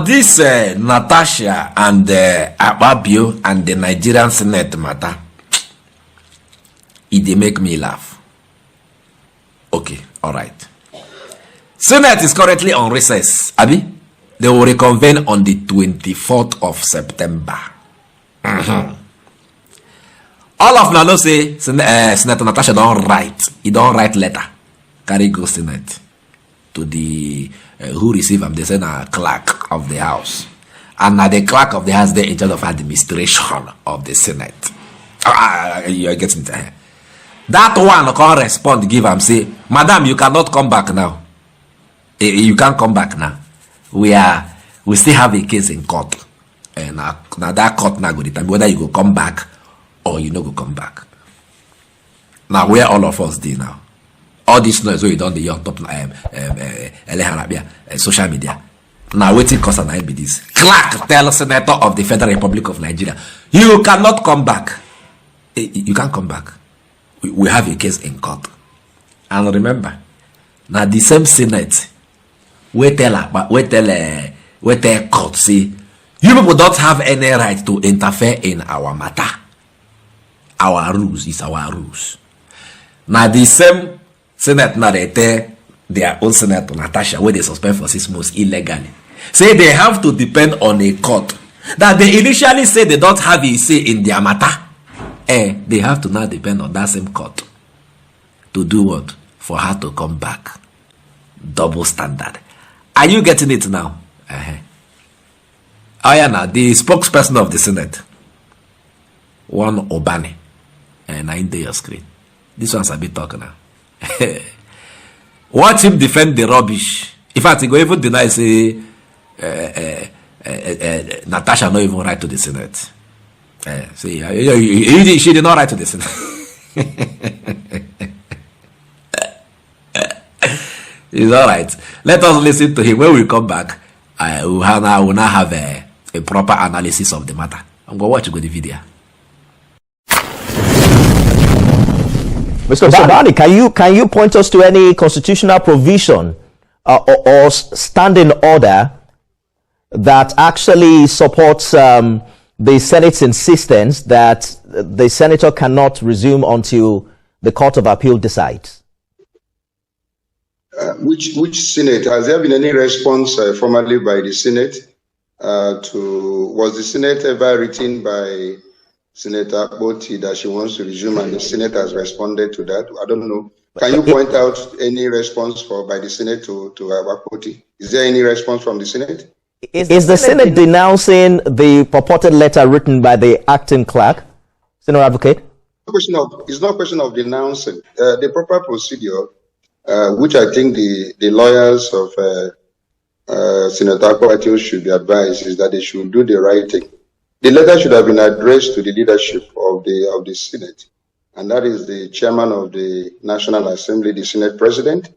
This Natasha and Akpabio and the Nigerian Senate matter, it make me laugh. Okay, all right. Senate is currently on recess. Abi, they will reconvene on the 24th of September. All of now say Senator Natasha don't write. He don't write letter. Carry go Senate to the who receive them. They say na clerk of the house, and now the clerk of the house they in charge of administration of the Senate. You are getting there. That one can respond, give him say, Madam, you cannot come back now. You can't come back now. We still have a case in court, and now that court now go determine whether you go come back or you no go come back. Now where all of us do now, all this noise we done the on top social media. Now waiting cause and I be this. Clark tell Senator of the Federal Republic of Nigeria, you cannot come back. You can't come back. We have a case in court. And remember, now the same Senate we tell court say you people don't have any right to interfere in our matter. Our rules is our rules. Now the same Senate now they tell their own Senator Natasha where they suspend for 6 months illegally. Say they have to depend on a court that they initially say they don't have a say in their matter. They have to now depend on that same court to do what? For her to come back. Double standard. Are you getting it now? Oh yeah, now the spokesperson of the Senate, one Obani, and I your screen. This one's a bit talking now. Watch him defend the rubbish. In fact, he go even deny say Natasha not even write to the Senate. See, she did not write to the Senate. It's all right. Let us listen to him. When we come back, we will now have a proper analysis of the matter. I'm going to watch the video. Mr. Bani, can you point us to any constitutional provision or standing order that actually supports the Senate's insistence that the senator cannot resume until the Court of Appeal decides? Which Senate? Has there been any response formally by the Senate was the Senate ever written by Senator Akpoti that she wants to resume and the Senate has responded to that? I don't know. Can you point out any response by the Senate to Akpoti? Is there any response from the Senate? Is the Senate denouncing the purported letter written by the acting clerk, Senator Advocate? It's not a question of denouncing. The proper procedure, which I think the lawyers of Senator Akpoti should be advised, is that they should do the right thing. The letter should have been addressed to the leadership of the Senate, and that is the chairman of the National Assembly, the Senate President.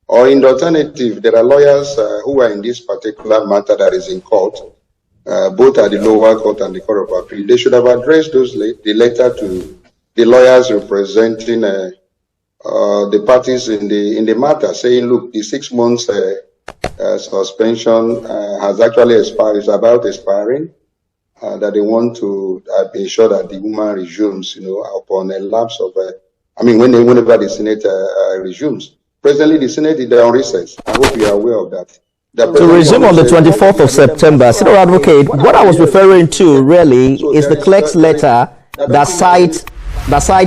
Or in the alternative, there are lawyers who are in this particular matter that is in court, both at the lower court and the Court of Appeal. They should have addressed the letter to the lawyers representing the parties in the matter, saying, look, the 6 months suspension has actually expired, is about expiring, that they want to ensure that the woman resumes, upon a lapse of, whenever the Senate resumes. Presently, the Senate is on recess. I hope you are aware of that. To resume on the 24th of September, Senator Advocate, what I was referring to really is the clerk's letter that cites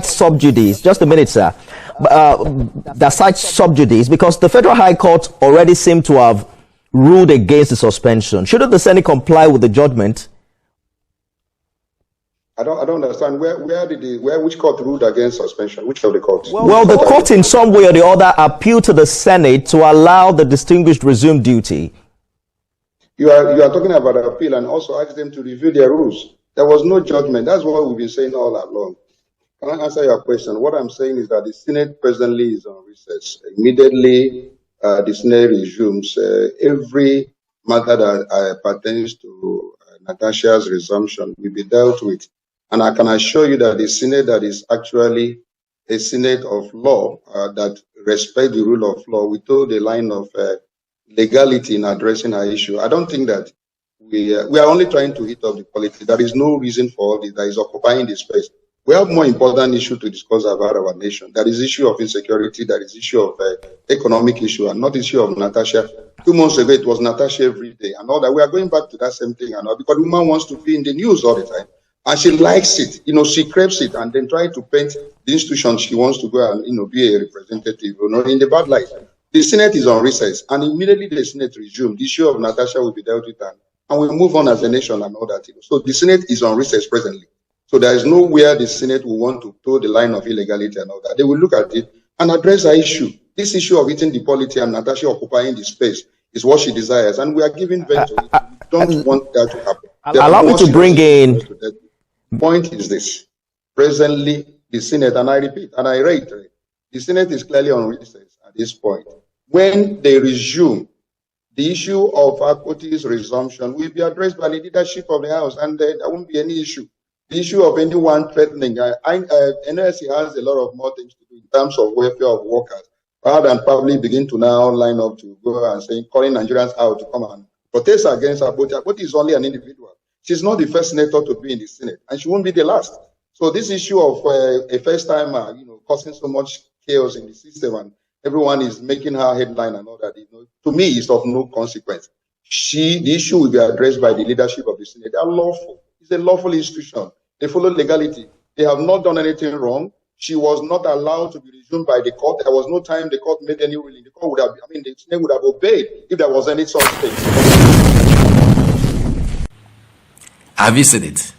sub judice. Just a minute, sir. That cites sub judice because the Federal High Court already seemed to have ruled against the suspension. Shouldn't the Senate comply with the judgment? I don't understand. Which court ruled against suspension? Which of the courts? Well, the court in some way or the other appealed to the Senate to allow the distinguished resume duty. You are talking about appeal and also asked them to review their rules. There was no judgment. That's what we've been saying all along. Can I answer your question? What I'm saying is that the Senate presently is on recess. Immediately, the Senate resumes. Every matter that pertains to Natasha's resumption will be dealt with. And I can assure you that the Senate that is actually a Senate of law that respect the rule of law, we told the line of legality in addressing our issue. I don't think that we are only trying to hit up the politics. There is no reason for all this that is occupying the space. We have more important issue to discuss about our nation. There is issue of insecurity. There is issue of economic issue, and not issue of Natasha. 2 months ago, it was Natasha every day, and all that. We are going back to that same thing, and all, because the woman wants to be in the news all the time, and she likes it. You know, she craves it, and then try to paint the institution she wants to go and be a representative. In the bad light. The Senate is on recess, and immediately the Senate resumes. The issue of Natasha will be dealt with, and we move on as a nation and all that. So the Senate is on recess presently. So there is nowhere the Senate will want to toe the line of illegality and all that. They will look at it and address the issue. This issue of eating the polity and Natasha occupying the space is what she desires, and we are giving vent to it. We don't want that to happen. Allow me to bring in. The point is this. Presently, the Senate, and I repeat, and I reiterate, the Senate is clearly on recess at this point. When they resume, the issue of Akpoti's resumption will be addressed by the leadership of the House, and there won't be any issue. The issue of anyone threatening, NSC has a lot of more things to do in terms of welfare of workers, rather than probably begin to now line up to go and say, calling Nigerians out to come and protest against Akpoti. Akpoti is only an individual. She's not the first senator to be in the Senate, and she won't be the last. So this issue of a first-timer, causing so much chaos in the system, and everyone is making her headline and all that, to me, is of no consequence. The issue will be addressed by the leadership of the Senate. They are lawful. It's a lawful institution. They follow legality. They have not done anything wrong. She was not allowed to be resumed by the court. There was no time the court made any ruling. The court would have, the Senate would have obeyed if there was any such thing. Have you seen it?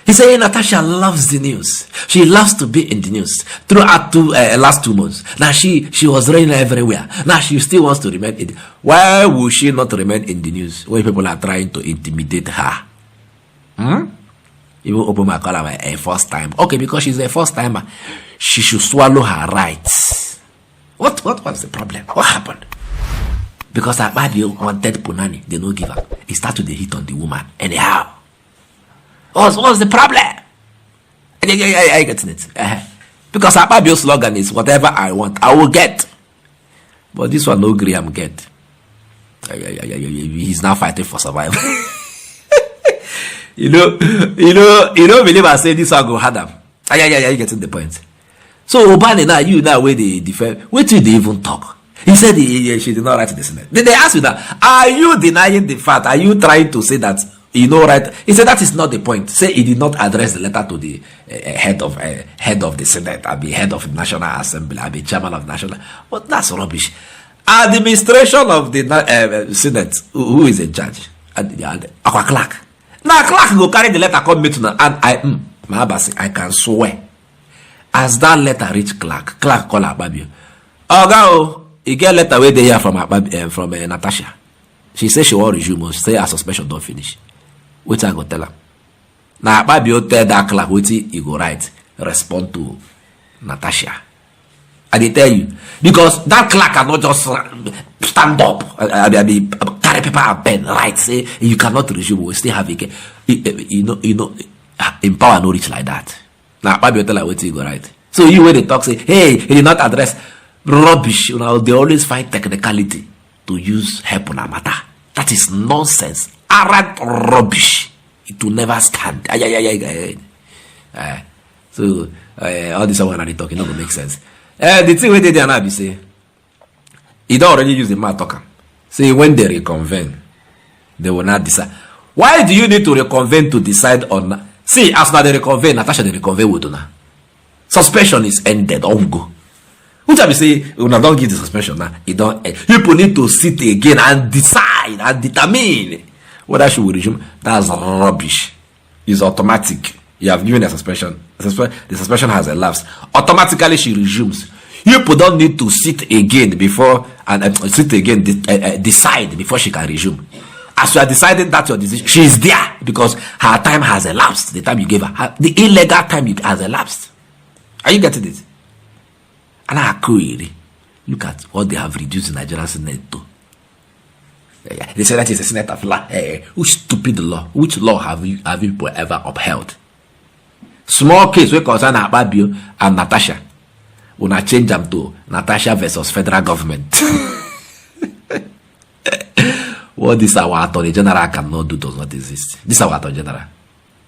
He said Natasha loves the news. She loves to be in the news throughout last 2 months. Now she was running everywhere. Now she still wants to remain in. Why would she not remain in the news when people are trying to intimidate her? Even Obama call her a first time. Okay, because she's a first timer, she should swallow her rights. What was the problem? What happened? Because Akpabio wanted Punani, they no give up. He started the hit on the woman. Anyhow. What's the problem? I get it. Because Akpabio's slogan is whatever I want, I will get. But this one no Graham get. He's now fighting for survival. You don't believe I say this one go hard them. You getting the point. So Obani now where they defend, wait till they even talk. He said she did not write the Senate. Then they asked you that, are you denying the fact? Are you trying to say that right? He said that is not the point. Say he did not address the letter to the head of the Senate, I'll be head of the National Assembly, I'll be chairman of the National. But that's rubbish. Administration of the Senate, who is in charge? Our clerk. Now clerk go carry the letter come me to and I can swear. As that letter reach clerk call Akpabio. He get letter where they hear from Natasha. She says she will resume. She say her suspension don't finish. Which I go tell her. Now Akpabio tell that clerk what he go write. Respond to Natasha. I dey tell you. Because that clerk cannot just stand up. Carry paper and pen. Right. Say you cannot resume. We still have it. In power no reach like that. Now Akpabio tell her what he go write. So you when they talk say, hey, he did not address rubbish. They always find technicality to use help on a matter. That is nonsense. Arrant rubbish. It will never stand. So all this one are talking, not make sense. The thing where they now be say, he don't already use the mouth talker. Say when they reconvene, they will not decide. Why do you need to reconvene to decide on? See, as now they reconvene, Natasha they reconvene with now. Suspension is ended. On go. Which I be say, when I don't give the suspension now, it don't end. People need to sit again and decide and determine whether she will resume. That's rubbish. It's automatic. You have given a suspension. The suspension has elapsed. Automatically she resumes. People don't need to sit again before decide before she can resume. As you are deciding that your decision, she is there because her time has elapsed. The time you gave her, the illegal time has elapsed. Are you getting it? And I query, look at what they have reduced the Nigerian Senate to. They say that is a Senate of law. Which stupid law? Which law have you people ever upheld? Small case we concern Akpabio and Natasha. When I change them to Natasha versus federal government. What this our Attorney General cannot do does not exist. This our Attorney General.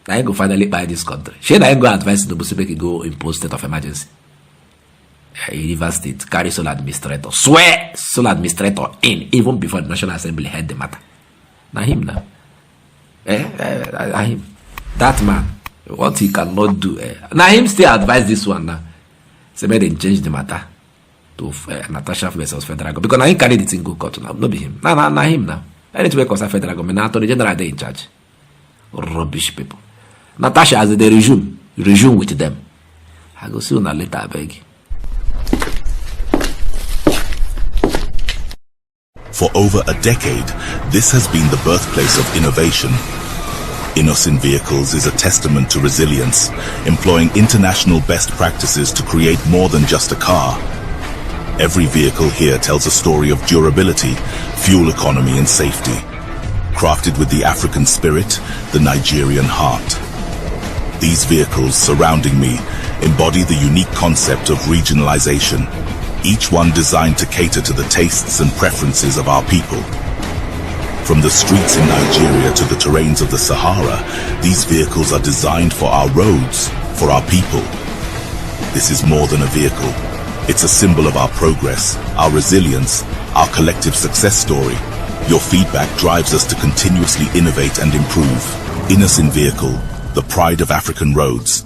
I go finally buy this country. Should I go advise the Busibeki go impose state of emergency? River State carry sole administrator. Swear sole administrator in even before the National Assembly heard the matter. Now him now. Him. That man. What he cannot do. Now him still advise this one now. So maybe they change the matter to Natasha versus federal government. Because now he carried it in good court now. No be him. Now him now. Anything concern federal government. Now Attorney General they in charge. Rubbish people. Natasha as they resume with them. I go see you later, I beg. For over a decade, this has been the birthplace of innovation. Innoson Vehicles is a testament to resilience, employing international best practices to create more than just a car. Every vehicle here tells a story of durability, fuel economy and safety. Crafted with the African spirit, the Nigerian heart. These vehicles surrounding me embody the unique concept of regionalization, each one designed to cater to the tastes and preferences of our people. From the streets in Nigeria to the terrains of the Sahara, these vehicles are designed for our roads, for our people. This is more than a vehicle. It's a symbol of our progress, our resilience, our collective success story. Your feedback drives us to continuously innovate and improve. Innoson Vehicle, the pride of African roads.